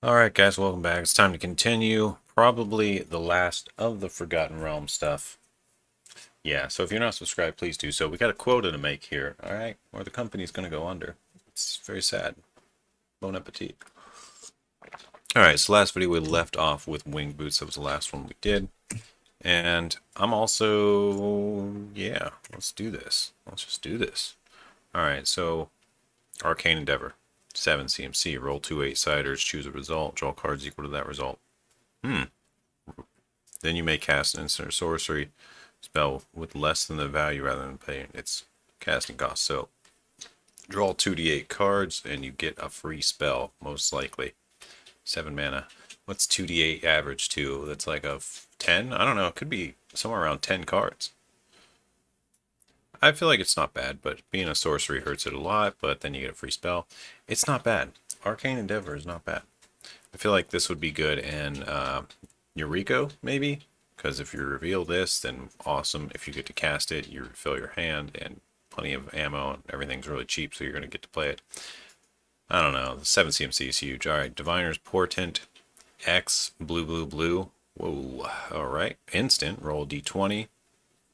Alright guys, welcome back. It's time to continue. Probably the last of the Forgotten Realm stuff. Yeah, so if you're not subscribed, please do so. We got a quota to make here, alright? Or the company's gonna go under. It's very sad. Bon appetit. Alright, so last video we left off with Wing Boots. That was the last one we did. And I'm also... yeah, let's do this. Let's just do this. Alright, so Arcane Endeavor. 7 CMC. Roll 2 8-siders. Choose a result. Draw cards equal to that result. Then you may cast an instant or sorcery spell with less than the value rather than paying its casting cost. So draw 2d8 cards and you get a free spell, most likely. 7 mana. What's 2d8 average to? That's like a 10? I don't know. It could be somewhere around 10 cards. I feel like it's not bad, but being a sorcery hurts it a lot, but then you get a free spell. It's not bad. Arcane Endeavor is not bad. I feel like this would be good in Eureka, maybe? Because if you reveal this, then awesome. If you get to cast it, you refill your hand, and plenty of ammo, and everything's really cheap, so you're going to get to play it. I don't know. The 7 CMC is huge. Alright, Diviner's Portent, X, blue, blue, blue. Whoa. Alright. Instant, roll d20,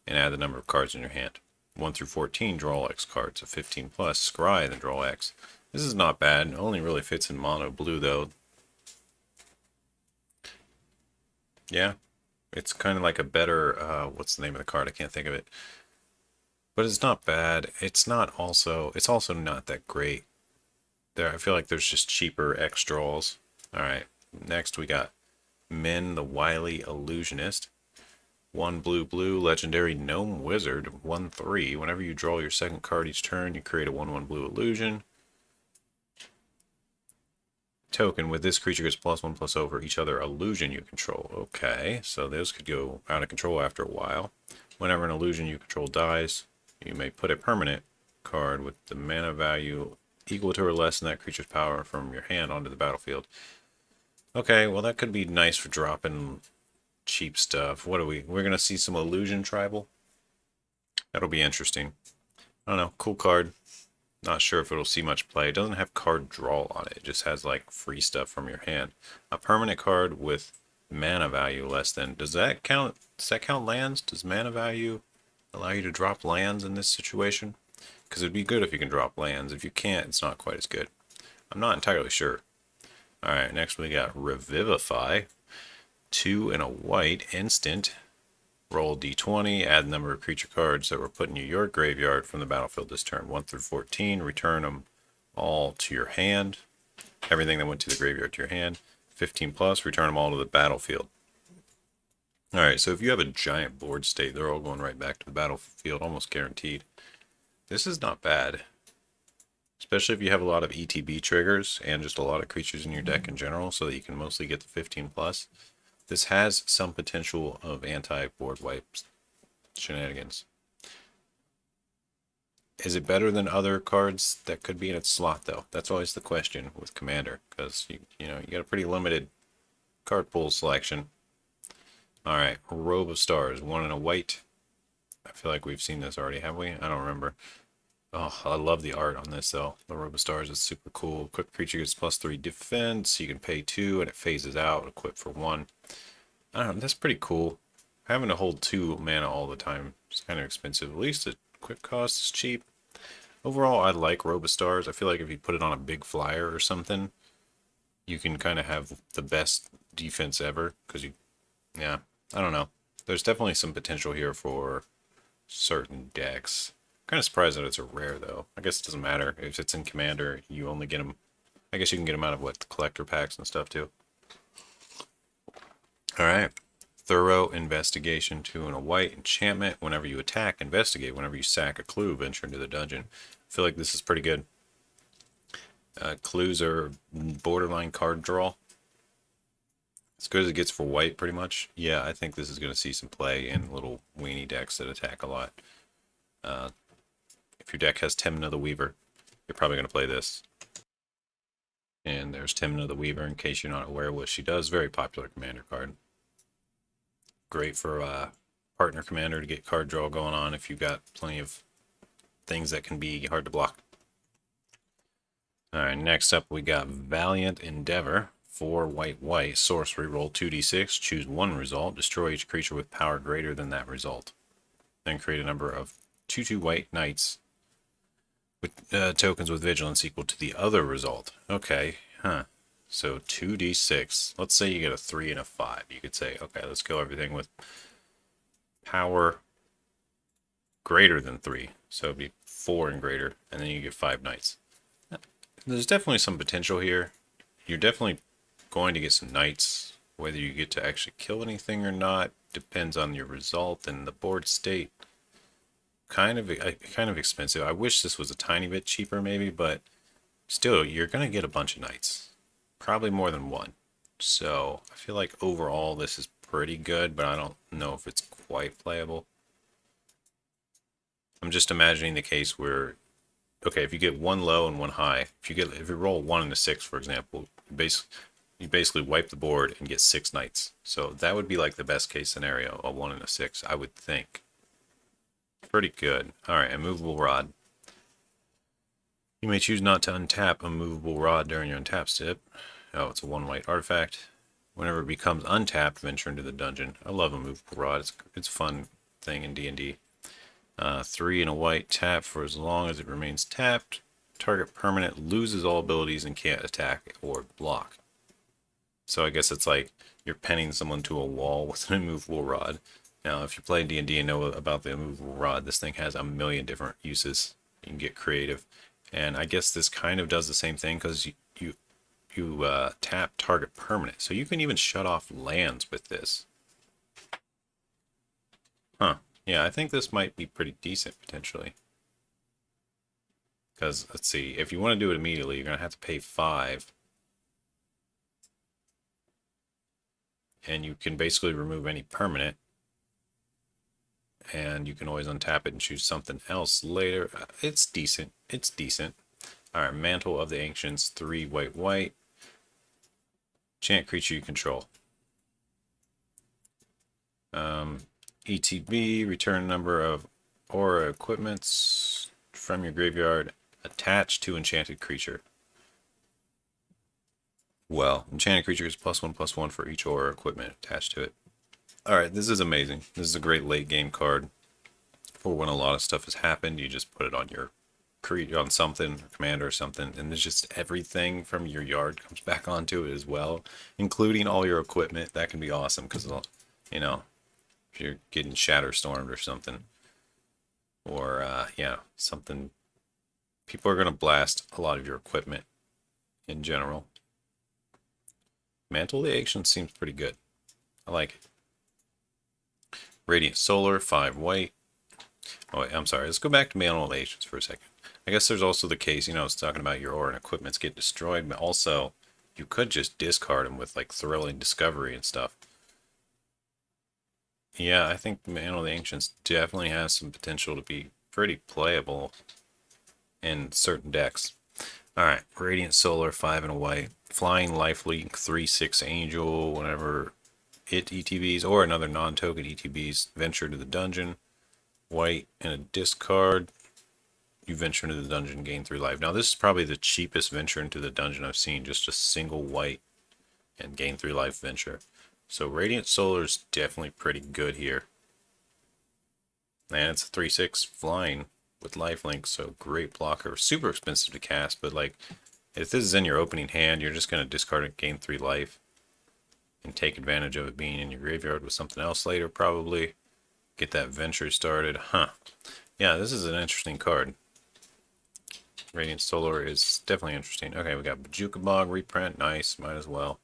and add the number of cards in your hand. 1 through 14, draw X cards. A 15 plus, scry, then draw X. This is not bad. It only really fits in mono blue, though. Yeah, it's kind of like a better, what's the name of the card? I can't think of it. But it's not bad. It's also not that great. I feel like there's just cheaper X draws. Alright, next we got Min, the Wily Illusionist. 1 blue blue, legendary gnome wizard, 1/3. Whenever you draw your second card each turn, you create a 1/1 blue illusion. Token with this creature gets +1/+0 over each other illusion you control. Okay, so those could go out of control after a while. Whenever an illusion you control dies, you may put a permanent card with the mana value equal to or less than that creature's power from your hand onto the battlefield. Okay, well that could be nice for dropping cheap stuff. What are we? We're gonna see some illusion tribal. That'll be interesting. I don't know. Cool card. Not sure if it'll see much play. It doesn't have card draw on it. It just has like free stuff from your hand. A permanent card with mana value less than. Does that count? Does that count lands? Does mana value allow you to drop lands in this situation? Because it'd be good if you can drop lands. If you can't, it's not quite as good. I'm not entirely sure. Alright, next we got Revivify. 2 and a white, instant. Roll d20, add the number of creature cards that were put in your graveyard from the battlefield this turn. 1 through 14, return them all to your hand. Everything that went to the graveyard to your hand. 15 plus, return them all to the battlefield. Alright, so if you have a giant board state, they're all going right back to the battlefield, almost guaranteed. This is not bad. Especially if you have a lot of ETB triggers and just a lot of creatures in your deck in general, so that you can mostly get the 15 plus. This has some potential of anti-board wipe shenanigans. Is it better than other cards that could be in its slot, though? That's always the question with Commander, because you got a pretty limited card pool selection. All right, Robe of Stars, 1 and a white. I feel like we've seen this already, have we? I don't remember. Oh, I love the art on this, though. The Robe of Stars is super cool. Quick creature gets +3 defense. You can pay 2, and it phases out. Equip for 1. I don't know. That's pretty cool. Having to hold 2 mana all the time is kind of expensive. At least the equip cost is cheap. Overall, I like Robe of Stars. I feel like if you put it on a big flyer or something, you can kind of have the best defense ever. Yeah, I don't know. There's definitely some potential here for certain decks. Kind of surprised that it's a rare, though. I guess it doesn't matter. If it's in Commander, you only get them... I guess you can get them out of, what, the collector packs and stuff, too. Alright. Thorough Investigation, 2 and a white. Enchantment. Whenever you attack, investigate. Whenever you sack a clue, venture into the dungeon. I feel like this is pretty good. Clues are borderline card draw. As good as it gets for white, pretty much. Yeah, I think this is going to see some play in little weenie decks that attack a lot. If your deck has Temno the Weaver, you're probably going to play this. And there's Temno the Weaver, in case you're not aware of what she does. Very popular commander card. Great for partner commander to get card draw going on if you've got plenty of things that can be hard to block. Alright, next up we got Valiant Endeavor. 4 white white. Sorcery, roll 2d6, choose one result, destroy each creature with power greater than that result. Then create a number of 2/2 white knights with tokens with vigilance equal to the other result. Okay, huh. So 2d6. Let's say you get a 3 and a 5. You could say, okay, let's kill everything with power greater than 3. So it'd be 4 and greater, and then you get 5 knights. There's definitely some potential here. You're definitely going to get some knights. Whether you get to actually kill anything or not depends on your result and the board state. Kind of expensive. I wish this was a tiny bit cheaper maybe, but still, you're going to get a bunch of knights. Probably more than one. So I feel like overall this is pretty good, but I don't know if it's quite playable. I'm just imagining the case where, okay, if you get one low and one high, if you roll 1 and a 6, for example, you basically wipe the board and get 6 knights. So that would be like the best case scenario, a 1 and a 6, I would think. Pretty good. Alright, a Movable Rod. You may choose not to untap a Movable Rod during your untap step. Oh, it's a 1 white artifact. Whenever it becomes untapped, venture into the dungeon. I love a Movable Rod. It's a fun thing in D&D. 3 and a white, tap for as long as it remains tapped. Target permanent loses all abilities and can't attack or block. So I guess it's like you're pinning someone to a wall with an immovable rod. Now, if you play D&D and know about the immovable rod, this thing has a million different uses. You can get creative. And I guess this kind of does the same thing because you tap target permanent. So you can even shut off lands with this. Huh. Yeah, I think this might be pretty decent, potentially. Because, let's see, if you want to do it immediately, you're going to have to pay 5. And you can basically remove any permanent. And you can always untap it and choose something else later. It's decent. It's decent. Alright, Mantle of the Ancients, 3 white white. Chant creature you control. ETB, return number of aura equipments from your graveyard attached to enchanted creature. Well, enchanted creature is +1/+1 for each aura equipment attached to it. Alright, this is amazing. This is a great late game card for when a lot of stuff has happened. You just put it on your on something, commander or something, and there's just everything from your yard comes back onto it as well, including all your equipment. That can be awesome because, you know, if you're getting Shatterstormed or something, or yeah, something, people are going to blast a lot of your equipment in general. Mantle of the Ancient seems pretty good. I like it. Radiant Solar, 5 white. Oh wait, I'm sorry. Let's go back to Mantle of the Ancients for a second. I guess there's also the case, you know, it's talking about your aura and equipments get destroyed, but also you could just discard them with like Thrilling Discovery and stuff. Yeah, I think Mantle of the Ancients definitely has some potential to be pretty playable in certain decks. Alright, Radiant Solar, 5 and a white. Flying Lifelink, 3/6 Angel, whenever it ETBs, or another non-token ETBs, venture to the dungeon. White and a discard. You venture into the dungeon, gain 3 life. Now this is probably the cheapest venture into the dungeon I've seen. Just a single white and gain 3 life venture. So Radiant Solar is definitely pretty good here. And it's a 3/6 flying with lifelink, so great blocker. Super expensive to cast, but like if this is in your opening hand, you're just going to discard it, gain 3 life, and take advantage of it being in your graveyard with something else later, probably. Get that venture started. Huh. Yeah, this is an interesting card. Radiant Solar is definitely interesting. Okay, we got Pajukabog reprint. Nice, might as well.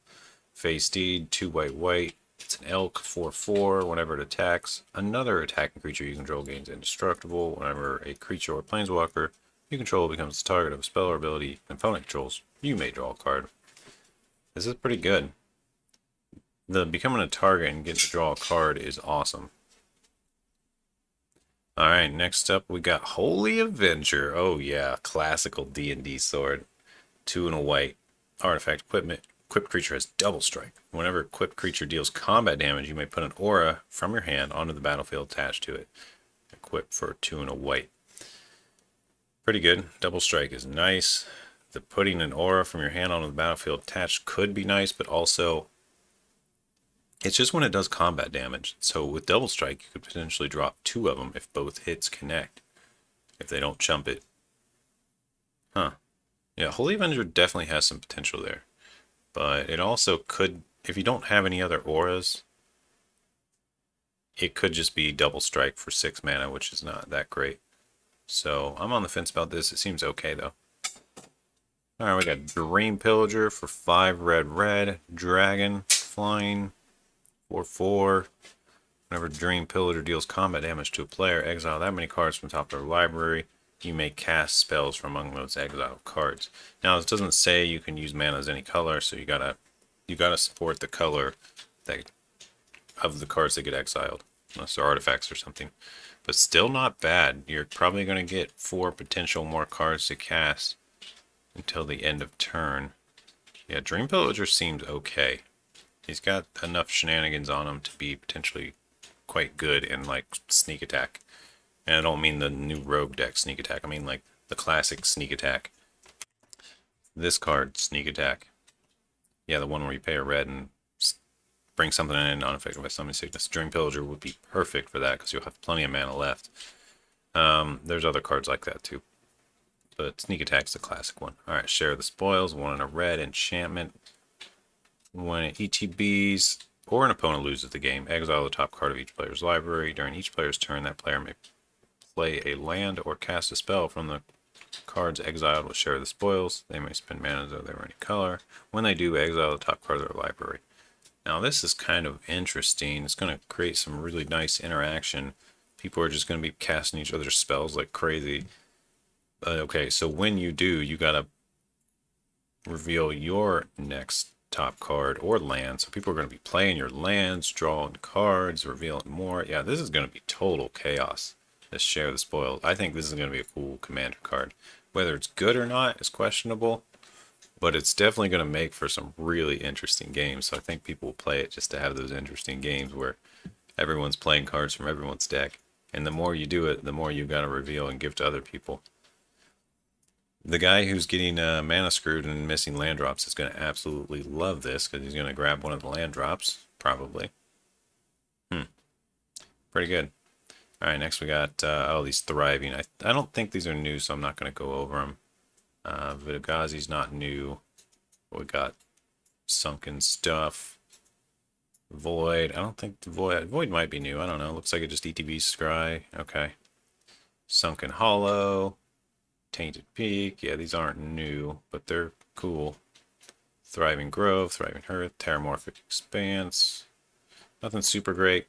Phase Steed, 2 white white. It's an elk, 4/4. Whenever it attacks, another attacking creature you control gains indestructible. Whenever a creature or planeswalker you control becomes the target of a spell or ability an opponent controls, you may draw a card. This is pretty good. The becoming a target and getting to draw a card is awesome. Alright, next up we got Holy Avenger. Oh yeah, classical D&D sword. 2 and a white. Artifact equipment. Equipped creature has double strike. Whenever equipped creature deals combat damage, you may put an aura from your hand onto the battlefield attached to it. Equipped for 2 and a white. Pretty good. Double strike is nice. The putting an aura from your hand onto the battlefield attached could be nice, but also it's just when it does combat damage. So with Double Strike, you could potentially drop 2 of them if both hits connect, if they don't chump it. Huh. Yeah, Holy Avenger definitely has some potential there. But it also could, if you don't have any other auras, it could just be Double Strike for 6 mana, which is not that great. So I'm on the fence about this. It seems okay, though. Alright, we got Dream Pillager for 5 red, Dragon, Flying, 4/4. Whenever Dream Pillager deals combat damage to a player, exile that many cards from the top of their library. You may cast spells from among those exiled cards. Now, this doesn't say you can use mana as any color, so you gotta support the color that of the cards that get exiled, unless they're artifacts or something. But still not bad. You're probably gonna get 4 potential more cards to cast until the end of turn. Yeah, Dream Pillager seems okay. He's got enough shenanigans on him to be potentially quite good in like sneak attack. And I don't mean the new rogue deck sneak attack, I mean like the classic sneak attack. This card, sneak attack. Yeah, the one where you pay a red and bring something in unaffected by summoning sickness. Dream Pillager would be perfect for that because you'll have plenty of mana left. There's other cards like that too. But sneak attack's the classic one. Alright, share the spoils, 1 and a red enchantment. When it ETBs or an opponent loses the game, exile the top card of each player's library. During each player's turn, that player may play a land or cast a spell from the cards exiled with share the spoils. They may spend mana as though they were any color. When they do, exile the top card of their library. Now this is kind of interesting. It's going to create some really nice interaction. People are just going to be casting each other's spells like crazy. Okay, so when you do, you gotta reveal your next top card or land. So people are going to be playing your lands, drawing cards, revealing more. Yeah, this is going to be total chaos. This share the spoils. I think this is going to be a cool commander card. Whether it's good or not is questionable, but it's definitely going to make for some really interesting games. So I think people will play it just to have those interesting games where everyone's playing cards from everyone's deck. And the more you do it, the more you got to reveal and give to other people. The guy who's getting mana screwed and missing land drops is going to absolutely love this because he's going to grab one of the land drops, probably. Pretty good. Alright, next we got, these Thriving. I don't think these are new, so I'm not going to go over them. Vidagazi's not new. We got Sunken Stuff. Void. I don't think the Void might be new. I don't know. Looks like it just ETBs Scry. Okay. Sunken Hollow. Tainted Peak. Yeah, these aren't new, but they're cool. Thriving Grove, Thriving Hearth, Pteromorphic Expanse. Nothing super great.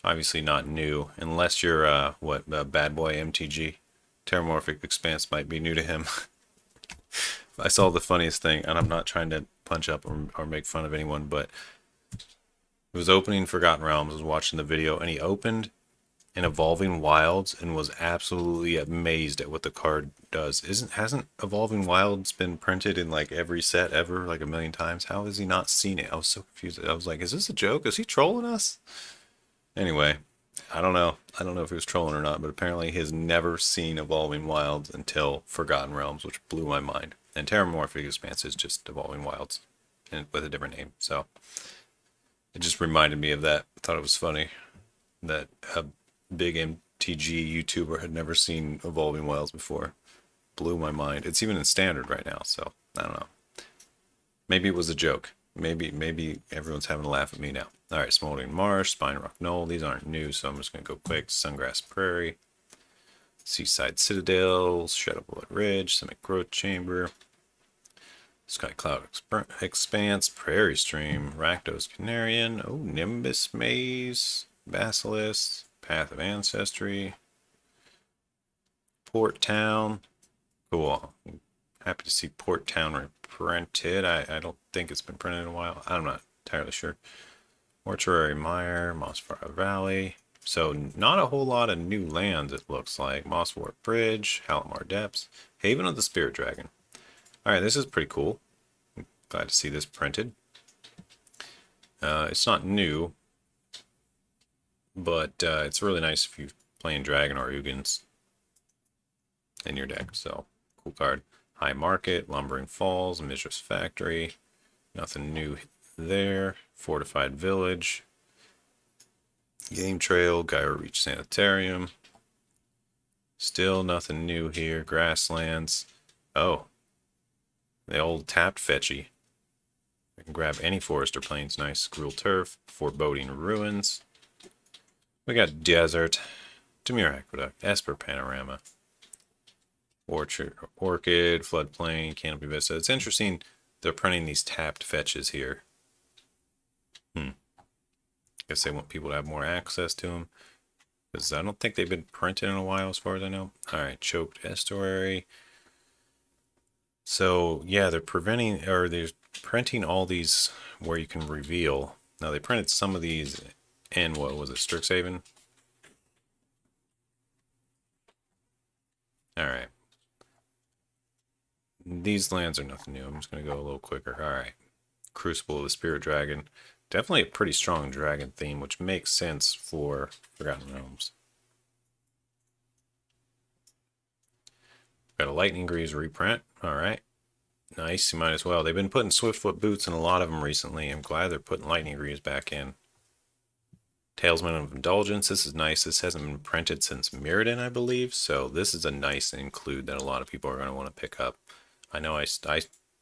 Obviously not new, unless you're, bad boy MTG. Pteromorphic Expanse might be new to him. I saw the funniest thing, and I'm not trying to punch up or make fun of anyone, but it was opening Forgotten Realms, I was watching the video, and he opened an Evolving Wilds and was absolutely amazed at what the card does. Hasn't Evolving Wilds been printed in like every set ever, like a million times? How has he not seen it? I was so confused. I was like, is this a joke? Is he trolling us? Anyway, I don't know. I don't know if he was trolling or not, but apparently he has never seen Evolving Wilds until Forgotten Realms, which blew my mind. And Pteromorphic Expanse is just Evolving Wilds and with a different name. So it just reminded me of that. I thought it was funny that a big MTG YouTuber had never seen Evolving Wilds before. Blew my mind. It's even in standard right now, so I don't know. Maybe it was a joke. Maybe everyone's having a laugh at me now. Alright, Smoldering Marsh, Spine Rock Knoll. These aren't new, so I'm just going to go quick. Sungrass Prairie. Seaside Citadel, Shadow Bullet Ridge, Simic Growth Chamber. Sky Cloud Expanse, Prairie Stream, Rakdos Canarian. Oh, Nimbus Maze, Basilisk. Path of Ancestry, Port Town. Cool. Happy to see Port Town reprinted. I don't think it's been printed in a while. I'm not entirely sure. Mortuary Mire, Mossfire Valley. So not a whole lot of new lands, it looks like. Mosswort Bridge, Halimar Depths, Haven of the Spirit Dragon. Alright, this is pretty cool. I'm glad to see this printed. It's not new, but it's really nice if you're playing Dragon or Ugins in your deck. So, cool card. High Market, Lumbering Falls, Mistress Factory. Nothing new there. Fortified Village. Game Trail, Gyro Reach Sanitarium. Still nothing new here. Grasslands. Oh. The old tapped fetchy. I can grab any Forester Plains. Nice. Gruel Turf. Foreboding Ruins. We got Desert. Demure Aqueduct. Esper Panorama. Orchard, Orchid, Floodplain, Canopy Vista. It's interesting they're printing these tapped fetches here. Guess they want people to have more access to them. Because I don't think they've been printed in a while as far as I know. Alright, Choked Estuary. So, yeah, they're printing all these where you can reveal. Now, they printed some of these in, what was it, Strixhaven? Alright. These lands are nothing new. I'm just going to go a little quicker. Alright. Crucible of the Spirit Dragon. Definitely a pretty strong dragon theme, which makes sense for Forgotten Realms. Got a Lightning Greaves reprint. Alright. Nice, you might as well. They've been putting Swiftfoot Boots in a lot of them recently. I'm glad they're putting Lightning Greaves back in. Talisman of Indulgence. This is nice. This hasn't been printed since Mirrodin, I believe. So this is a nice include that a lot of people are going to want to pick up. I know I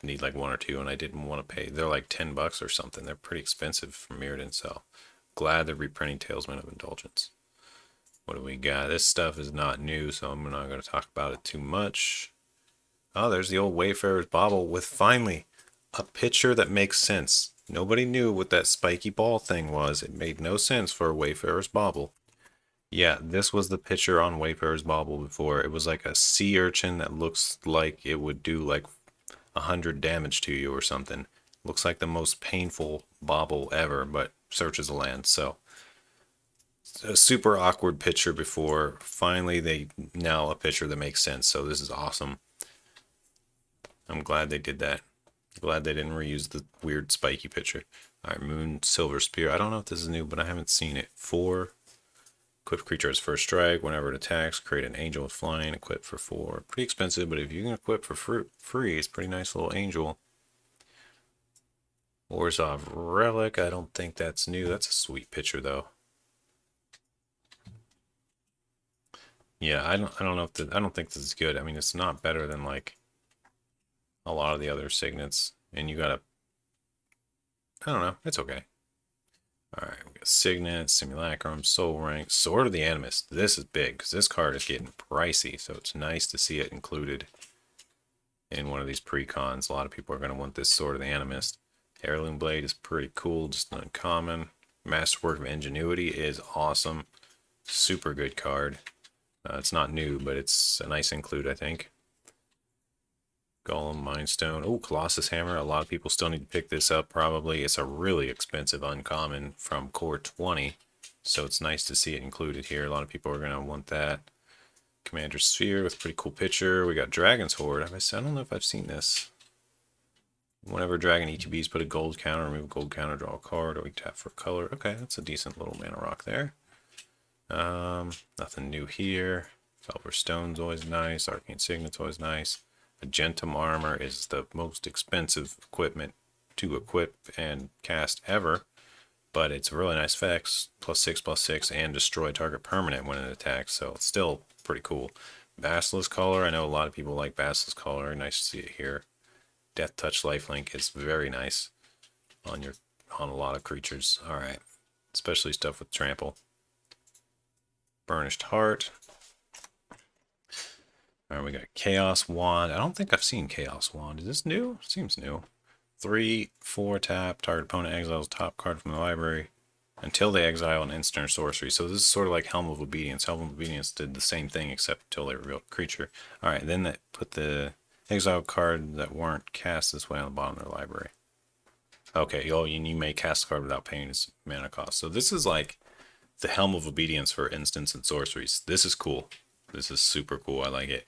need like one or two, and I didn't want to pay. They're like $10 or something. They're pretty expensive from Mirrodin, so glad they're reprinting Talisman of Indulgence. What do we got? This stuff is not new, so I'm not going to talk about it too much. Oh, there's the old Wayfarers Bobble with finally a picture that makes sense. Nobody knew what that spiky ball thing was. It made no sense for a Wayfarers Bobble. Yeah, this was the picture on Wayfarers Bobble before. It was like a sea urchin that looks like it would do like 100 damage to you or something. Looks like the most painful bobble ever, but searches the land. So a super awkward picture before. Finally, now a picture that makes sense. So this is awesome. I'm glad they did that. Glad they didn't reuse the weird spiky picture. Alright, Moon Silver Spear. I don't know if this is new, but I haven't seen it. 4. Equip creature as first strike. Whenever it attacks, create an angel with flying. Equip for 4. Pretty expensive, but if you can equip for free, it's a pretty nice little angel. Orzhov Relic. I don't think that's new. That's a sweet picture, though. Yeah, I don't know if I don't think this is good. I mean, it's not better than like a lot of the other signets, and you gotta, I don't know, it's okay. Alright, we got Cygnet, Simulacrum, Soul Rank, Sword of the Animist. This is big, because this card is getting pricey, so it's nice to see it included in one of these precons. A lot of people are going to want this Sword of the Animist. Heirloom Blade is pretty cool, just uncommon. Masterwork of Ingenuity is awesome. Super good card. It's not new, but it's a nice include, I think. Golem, Mindstone. Oh, Colossus Hammer. A lot of people still need to pick this up, probably. It's a really expensive uncommon from Core 20, so it's nice to see it included here. A lot of people are going to want that. Commander Sphere with a pretty cool picture. We got Dragon's Horde. I don't know if I've seen this. Whenever Dragon ETBs put a gold counter, remove a gold counter, draw a card, or we tap for color. Okay, that's a decent little mana rock there. Nothing new here. Felver Stone's always nice. Arcane Signet's always nice. Agentum Armor is the most expensive equipment to equip and cast ever, but it's a really nice effects, +6/+6, and destroy target permanent when it attacks, so it's still pretty cool. Basilisk Collar, I know a lot of people like Basilisk Collar, nice to see it here. Death Touch Lifelink is very nice on a lot of creatures. Alright, especially stuff with trample. Burnished Heart. Alright, we got Chaos Wand. I don't think I've seen Chaos Wand. Is this new? Seems new. 3/4 tap. Target opponent exiles top card from the library until they exile an instant or sorcery. So this is sort of like Helm of Obedience. Helm of Obedience did the same thing except until they revealed a creature. Alright, then that put the exile card that weren't cast this way on the bottom of their library. Okay, you may cast a card without paying its mana cost. So this is like the Helm of Obedience for instants and sorceries. This is cool. This is super cool. I like it.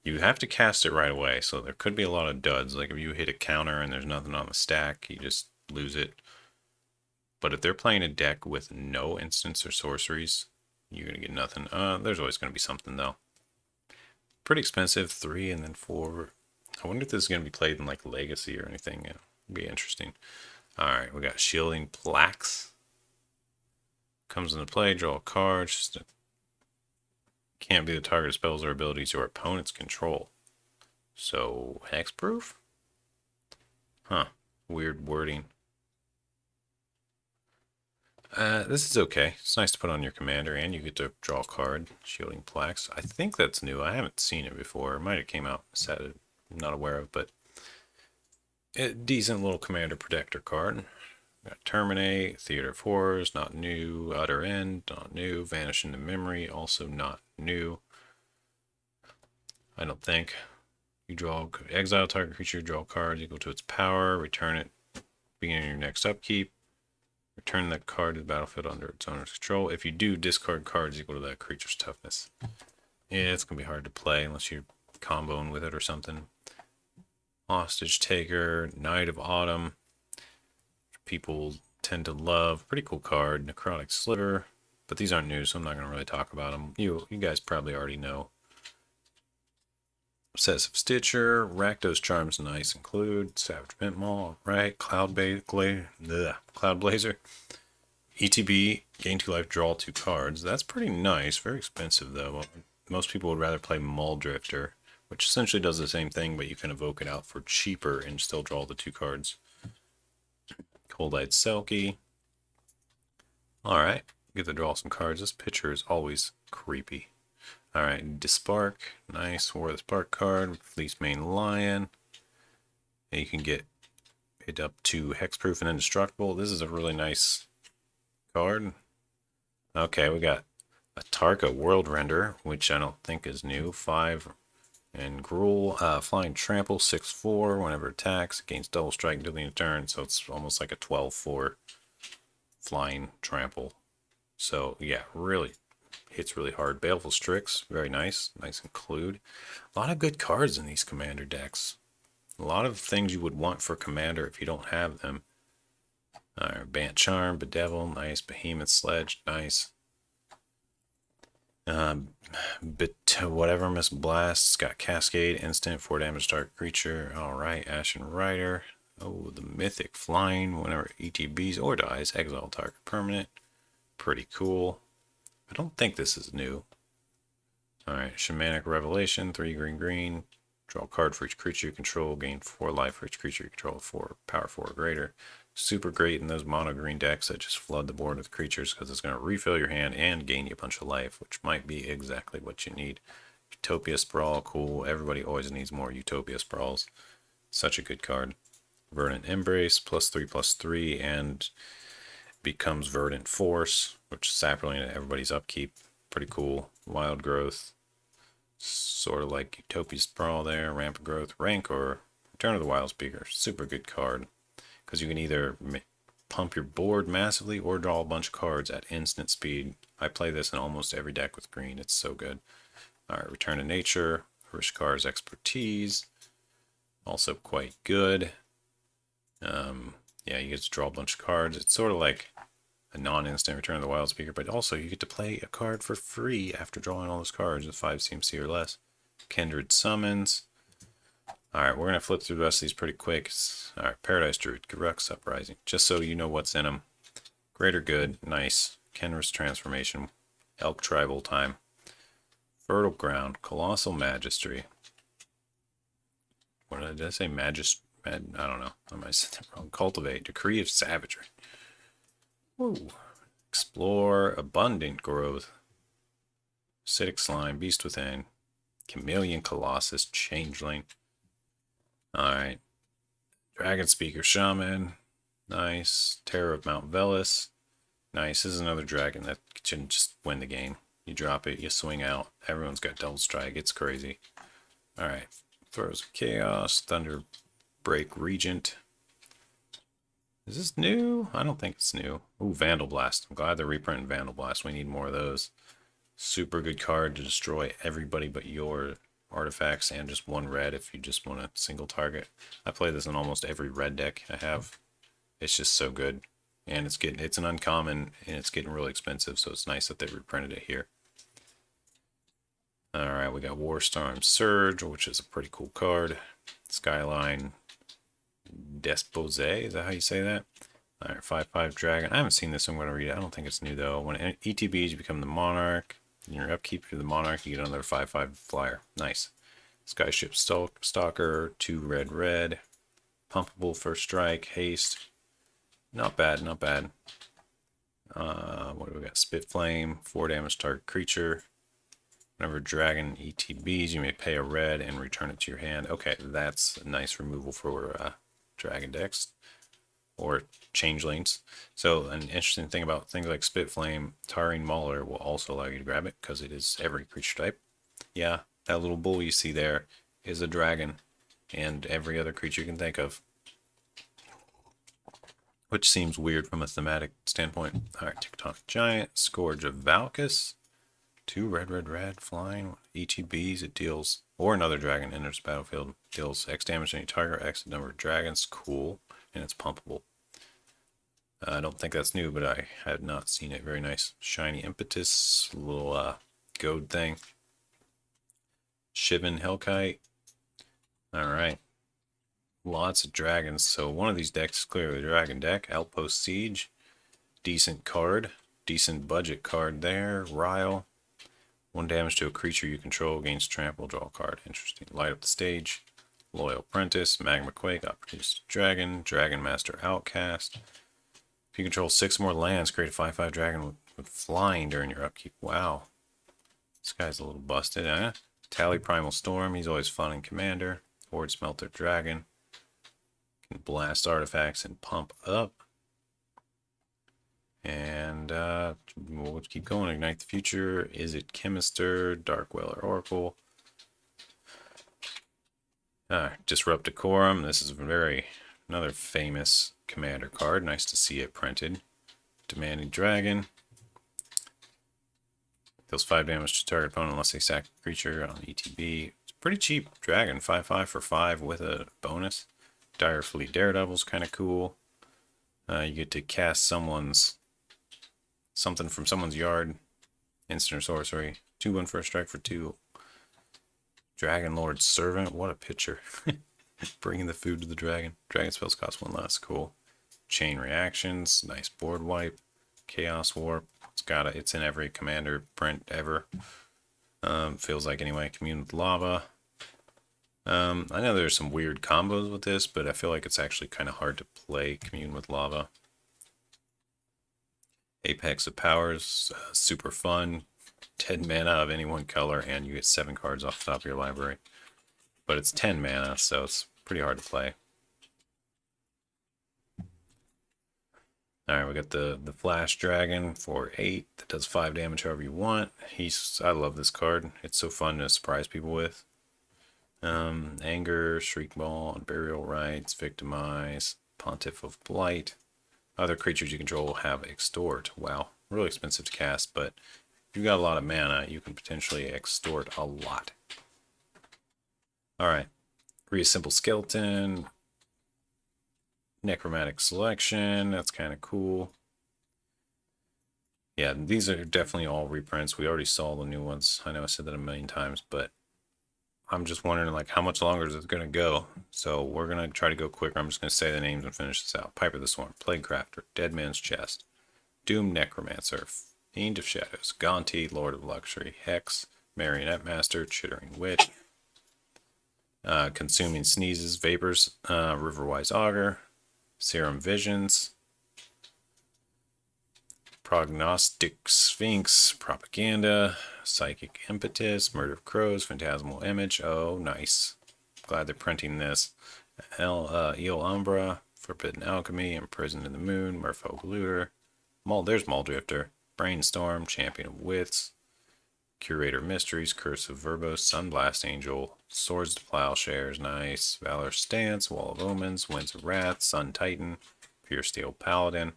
You have to cast it right away, so there could be a lot of duds. Like if you hit a counter and there's nothing on the stack, you just lose it. But if they're playing a deck with no instants or sorceries, you're going to get nothing. There's always going to be something, though. pretty expensive. 3 and then 4. I wonder if this is going to be played in like Legacy or anything. Yeah, it'd be interesting. Alright, we got Shielding Plaques. Comes into play, draw a card. Just can't be the target of spells or abilities your opponents control. So, hexproof? Huh. Weird wording. This is okay. It's nice to put on your commander, and you get to draw a card. Shielding Plaques. I think that's new. I haven't seen it before. It might have came out set. I'm not aware of, but a decent little commander protector card. Got Terminate, Theater of Horrors, not new. Utter End, not new. Vanish into Memory, also not new. I don't think. You draw, exile target creature, draw a card equal to its power, return it beginning of your next upkeep. Return that card to the battlefield under its owner's control. If you do, discard cards equal to that creature's toughness. Yeah, it's going to be hard to play unless you're comboing with it or something. Hostage Taker, Knight of Autumn. People tend to love. Pretty cool card. Necrotic Sliver. But these aren't new, so I'm not going to really talk about them. You guys probably already know. Obsessive Stitcher. Rakdos Charms nice include. Savage Ventmaul. Right. Cloud Blazer. ETB. Gain 2 life, draw 2 cards. That's pretty nice. Very expensive, though. Most people would rather play Muldrifter, which essentially does the same thing, but you can evoke it out for cheaper and still draw the 2 cards. Cold-Eyed Selkie. Alright, get to draw some cards. This picture is always creepy. Alright, Dispark. Nice. War of the Spark card. Fleece Mane Lion. And you can get it up to Hexproof and Indestructible. This is a really nice card. Okay, we got a Tarka World Render, which I don't think is new. 5 and Gruul. Flying Trample, 6/4. Whenever it attacks, gains double strike until the end of turn. So it's almost like a 12/4 Flying Trample. So yeah, really hits really hard. Baleful Strix, very nice. Nice include. A lot of good cards in these commander decks. A lot of things you would want for commander if you don't have them. Alright, Bant Charm, Bedevil, nice. Behemoth Sledge, nice. Whatever Miss Blast's got Cascade, instant, 4 damage target creature. Alright, Ashton Ryder. Oh, the Mythic Flying, whenever ETBs or dies, exile target permanent. Pretty cool. I don't think this is new. Alright, Shamanic Revelation, 3 green. Draw a card for each creature you control, gain 4 life for each creature you control, 4 power 4 or greater. Super great in those mono green decks that just flood the board with creatures because it's going to refill your hand and gain you a bunch of life, which might be exactly what you need. Utopia Sprawl, cool. Everybody always needs more Utopia Sprawls. Such a good card. Verdant Embrace, +3/+3, and becomes Verdant Force, which is sapperling at everybody's upkeep. Pretty cool. Wild Growth. Sort of like Utopia Sprawl there. Rampant Growth. Rancor. Return of the Wild Speaker. Super good card. Because you can either pump your board massively or draw a bunch of cards at instant speed. I play this in almost every deck with green. It's so good. Alright, Return to Nature. Rishkar's Expertise. Also quite good. Yeah, you get to draw a bunch of cards. It's sort of like a non-instant Return of the Wild Speaker, but also you get to play a card for free after drawing all those cards with 5 CMC or less. Kindred Summons. Alright, we're going to flip through the rest of these pretty quick. Alright, Paradise Druid, Garruk's Uprising, just so you know what's in them. Greater Good, nice. Kenris Transformation, Elk Tribal Time. Fertile Ground, Colossal Magistry. What did I say? I don't know. I might have said that wrong. Cultivate, Decree of Savagery. Woo. Explore, Abundant Growth. Acidic Slime, Beast Within. Chameleon Colossus, Changeling. Alright. Dragon Speaker Shaman. Nice. Terror of Mount Velis. Nice. This is another dragon that can just win the game. You drop it, you swing out. Everyone's got double strike. It's crazy. Alright. Throws of Chaos. Thunder Break Regent. Is this new? I don't think it's new. Ooh, Vandal Blast. I'm glad they're reprinting Vandal Blast. We need more of those. Super good card to destroy everybody but your artifacts and just 1 red if you just want a single target. I play this in almost every red deck I have. It's just so good. And it's an uncommon and it's getting really expensive, so it's nice that they reprinted it here. Alright, we got Warstorm Surge, which is a pretty cool card. Skyline Despose, is that how you say that? Alright, 5/5 Dragon. I haven't seen this, so I'm going to read it. I don't think it's new though. When ETBs, you become the Monarch. In your upkeep, you're the Monarch, you get another 5/5 flyer. Nice. Skyship Stalker, 2 red. Pumpable first strike, haste. Not bad, not bad. What do we got? Spit Flame, 4 damage target creature. Whenever dragon ETBs, you may pay a red and return it to your hand. Okay, that's a nice removal for dragon decks or changelings. So an interesting thing about things like Spit Flame, Tarring Mauler will also allow you to grab it because it is every creature type. Yeah, that little bull you see there is a dragon and every other creature you can think of. Which seems weird from a thematic standpoint. Alright, Tectonic Giant, Scourge of Valkys. 2 red, flying. ETBs, it deals, or another dragon enters the battlefield, deals X damage to any target, X number of dragons. Cool, and it's pumpable. I don't think that's new, but I had not seen it. Very nice. Shiny Impetus, little goad thing. Shivan Hellkite. Alright. Lots of dragons. So one of these decks is clearly a dragon deck. Outpost Siege. Decent card. Decent budget card there. Ryle. 1 damage to a creature you control, gains trample, draw a card. Interesting. Light up the stage. Loyal Apprentice. Magma Quake. Opportunistic Dragon. Dragon Master Outcast. If you control 6 more lands, create a 5/5 dragon with flying during your upkeep. Wow. This guy's a little busted, eh? Tally Primal Storm. He's always fun in Commander. Horde Smelter Dragon. Can blast artifacts and pump up. And we'll keep going. Ignite the Future. Is it Chemister? Darkweller Oracle. Disrupt Decorum. This is another famous commander card. Nice to see it printed. Demanding Dragon. Deals 5 damage to target opponent unless they sack a creature on ETB. It's a pretty cheap dragon. 5/5 for 5 with a bonus. Dire Fleet Daredevil's kind of cool. You get to cast something from someone's yard. Instant or sorcery. 2/1 first strike for 2. Dragon Lord Servant. What a picture. Bringing the food to the dragon. Dragon spells cost 1 less. Cool. Chain Reactions. Nice board wipe. Chaos Warp. It's in every commander print ever. Feels like anyway. Commune with Lava. I know there's some weird combos with this, but I feel like it's actually kind of hard to play Commune with Lava. Apex of Powers, super fun. 10 mana of any one color, and you get 7 cards off the top of your library. But it's 10 mana, so it's pretty hard to play. Alright, we got the Flash Dragon for 8 that does 5 damage however you want. I love this card. It's so fun to surprise people with. Anger, Shriekball, Burial Rites, Victimize, Pontiff of Blight. Other creatures you control have Extort. Wow, really expensive to cast, but if you've got a lot of mana, you can potentially extort a lot. Alright, Reassemble Skeleton, Necromantic Selection, that's kind of cool. Yeah, these are definitely all reprints. We already saw the new ones. I know I said that a million times, but I'm just wondering, like, how much longer is it going to go? So we're going to try to go quicker. I'm just going to say the names and finish this out. Piper the Swarm, Plague Crafter, Dead Man's Chest, Doom Necromancer, Fiend of Shadows, Gonti, Lord of Luxury, Hex, Marionette Master, Chittering Witch, Consuming Sneezes, Vapors, Riverwise Augur, Serum Visions, Prognostic Sphinx, Propaganda, Psychic Impetus, Murder of Crows, Phantasmal Image. Oh, nice. Glad they're printing this. Eel Umbra, Forbidden Alchemy, Imprisoned in the Moon, Merfolk Looter. There's Muldrifter, Brainstorm, Champion of Wits, Curator Mysteries, Curse of Verbos, Sunblast Angel, Swords to Plowshares, nice. Valor Stance, Wall of Omens, Winds of Wrath, Sun Titan, Pure Steel Paladin.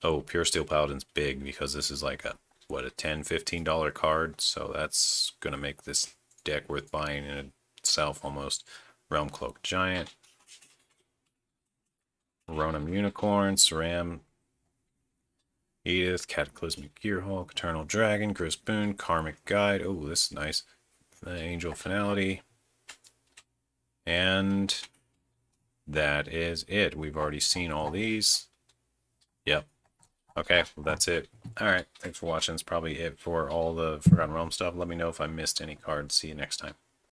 Oh, Pure Steel Paladin's big because this is like a $10, $15 card, so that's gonna make this deck worth buying in itself almost. Realm Cloak Giant, Ronom Unicorn, Saram, Edith, Cataclysmic Gearhulk, Eternal Dragon, Grisboon, Karmic Guide. Oh, this is nice. the Angel Finality. And that is it. We've already seen all these. Yep. Okay, well, that's it. Alright, thanks for watching. That's probably it for all the Forgotten Realm stuff. Let me know if I missed any cards. See you next time.